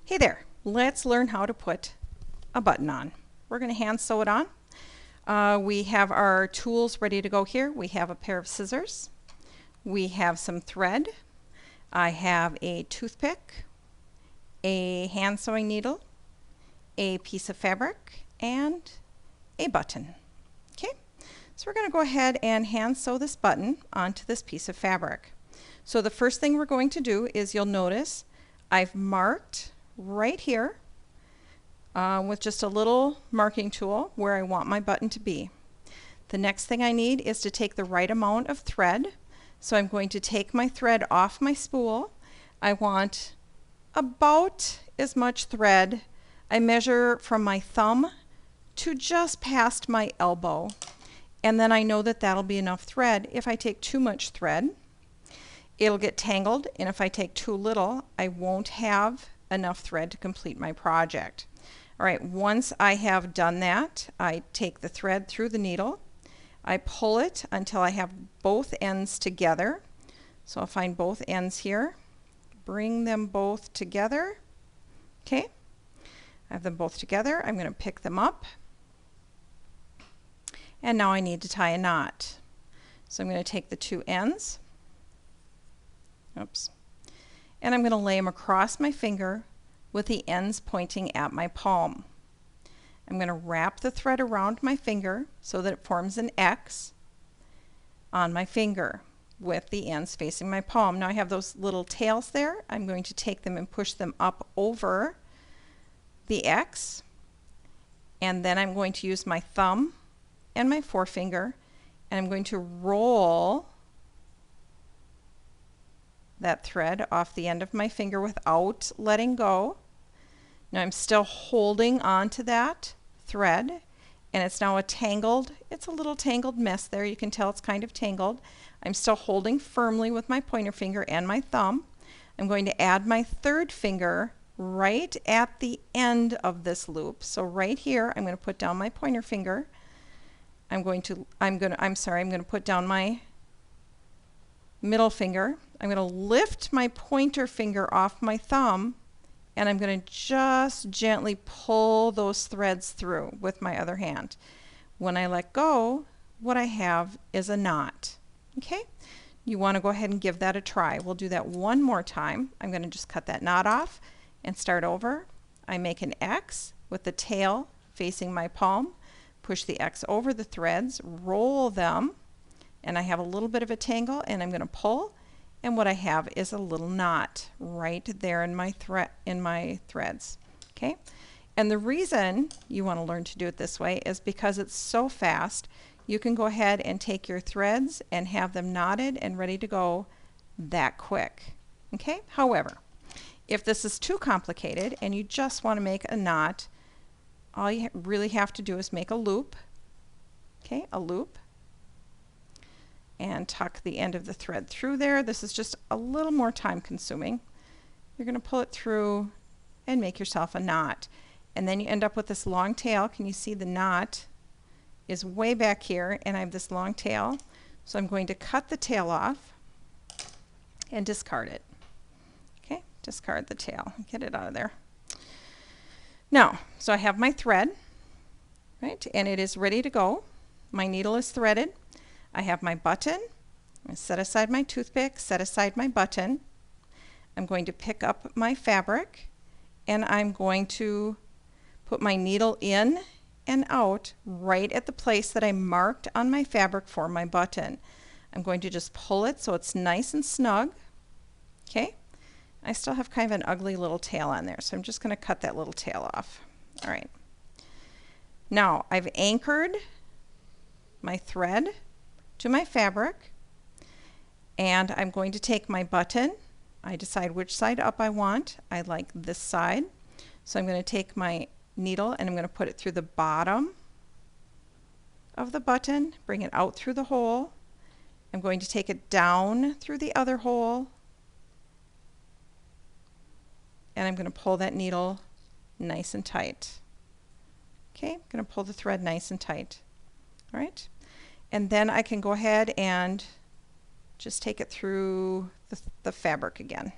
Hey there, let's learn how to put a button on. We're going to hand sew it on. We have our tools ready to go here. We have a pair of scissors. We have some thread. I have a toothpick, a hand sewing needle, a piece of fabric, and a button. Okay, so we're going to go ahead and hand sew this button onto this piece of fabric. So the first thing we're going to do is, you'll notice I've marked right here with just a little marking tool where I want my button to be. The next thing I need is to take the right amount of thread. So I'm going to take my thread off my spool. I want about as much thread. I measure from my thumb to just past my elbow. And then I know that that'll be enough thread. If I take too much thread, it'll get tangled, and if I take too little, I won't have enough thread to complete my project. All right, once I have done that, I take the thread through the needle. I pull it until I have both ends together. So I'll find both ends here, bring them both together. Okay, I have them both together. I'm going to pick them up. And now I need to tie a knot. So I'm going to take the two ends. Oops. And I'm going to lay them across my finger with the ends pointing at my palm. I'm going to wrap the thread around my finger so that it forms an X on my finger with the ends facing my palm. Now I have those little tails there. I'm going to take them and push them up over the X, and then I'm going to use my thumb and my forefinger, and I'm going to roll that thread off the end of my finger without letting go. Now I'm still holding on to that thread, and it's now it's a little tangled mess there. You can tell it's kind of tangled. I'm still holding firmly with my pointer finger and my thumb. I'm going to add my third finger right at the end of this loop. So right here, I'm going to put down my pointer finger. I'm going to put down my middle finger. I'm going to lift my pointer finger off my thumb, and I'm going to just gently pull those threads through with my other hand. When I let go, what I have is a knot. Okay? You want to go ahead and give that a try. We'll do that one more time. I'm going to just cut that knot off and start over. I make an X with the tail facing my palm, push the X over the threads, roll them, and I have a little bit of a tangle, and I'm going to pull, and what I have is a little knot right there in my threads. Okay? And the reason you want to learn to do it this way is because it's so fast. You can go ahead and take your threads and have them knotted and ready to go that quick. Okay? However, if this is too complicated and you just want to make a knot, all you really have to do is make a loop. Okay? A loop. And tuck the end of the thread through there. This is just a little more time consuming. You're going to pull it through and make yourself a knot. And then you end up with this long tail. Can you see the knot is way back here, and I have this long tail. So I'm going to cut the tail off and discard it. Okay, discard the tail. Get it out of there. Now, so I have my thread, right, and it is ready to go. My needle is threaded. I have my button. I set aside my toothpick, set aside my button. I'm going to pick up my fabric, and I'm going to put my needle in and out right at the place that I marked on my fabric for my button. I'm going to just pull it so it's nice and snug. Okay? I still have kind of an ugly little tail on there, so I'm just going to cut that little tail off. All right. Now I've anchored my thread to my fabric, and I'm going to take my button. I decide which side up I want. I like this side, so I'm going to take my needle and I'm going to put it through the bottom of the button, bring it out through the hole. I'm going to take it down through the other hole, and I'm going to pull that needle nice and tight. Okay, I'm going to pull the thread nice and tight. All right. And then I can go ahead and just take it through the fabric again.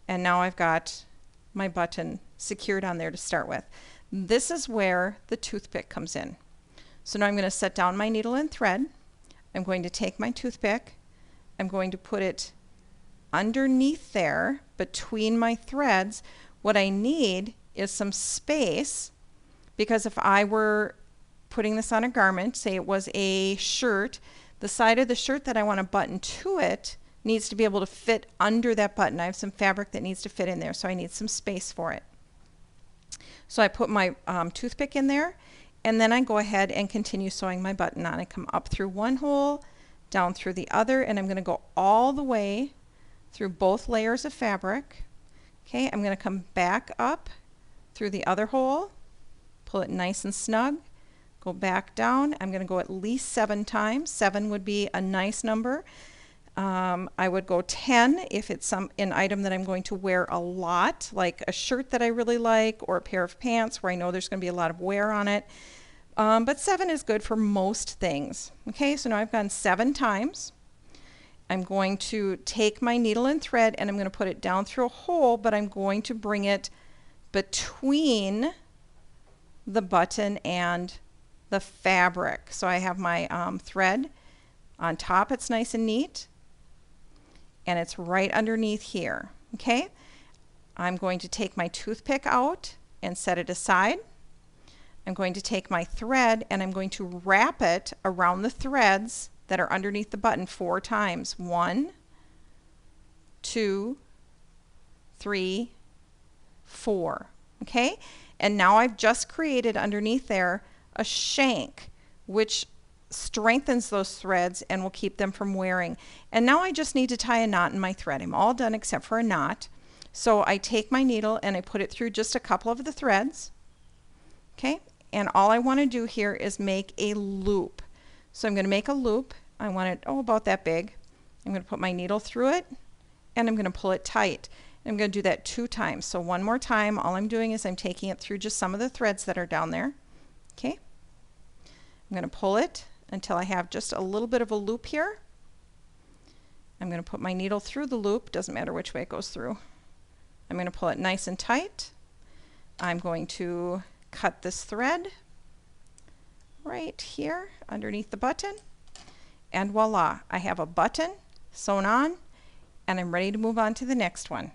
And now I've got my button secured on there to start with. This is where the toothpick comes in. So now I'm going to set down my needle and thread. I'm going to take my toothpick. I'm going to put it underneath there between my threads. What I need is some space, because if I were putting this on a garment, say it was a shirt, the side of the shirt that I want to button to it needs to be able to fit under that button. I have some fabric that needs to fit in there, so I need some space for it. So I put my toothpick in there, and then I go ahead and continue sewing my button on. I come up through one hole, down through the other, and I'm going to go all the way through both layers of fabric. Okay, I'm going to come back up through the other hole, pull it nice and snug, go back down. I'm going to go at least 7 times. 7 would be a nice number. I would go 10 if it's an item that I'm going to wear a lot, like a shirt that I really like or a pair of pants where I know there's going to be a lot of wear on it. But 7 is good for most things. Okay, so now I've gone 7 times. I'm going to take my needle and thread and I'm going to put it down through a hole, but I'm going to bring it between the button and the fabric. So I have my thread on top. It's nice and neat, and it's right underneath here. Okay, I'm going to take my toothpick out and set it aside. I'm going to take my thread and I'm going to wrap it around the threads that are underneath the button 4 times. 1, 2, 3, 4. Okay, and now I've just created underneath there a shank, which strengthens those threads and will keep them from wearing. And now I just need to tie a knot in my thread. I'm all done except for a knot. So I take my needle and I put it through just a couple of the threads. Okay, and all I want to do here is make a loop. So I'm going to make a loop. I want it about that big. I'm going to put my needle through it and I'm going to pull it tight. I'm going to do that 2 times. So one more time, all I'm doing is I'm taking it through just some of the threads that are down there. Okay, I'm going to pull it until I have just a little bit of a loop here. I'm going to put my needle through the loop, doesn't matter which way it goes through. I'm going to pull it nice and tight. I'm going to cut this thread right here underneath the button, and voila, I have a button sewn on and I'm ready to move on to the next one.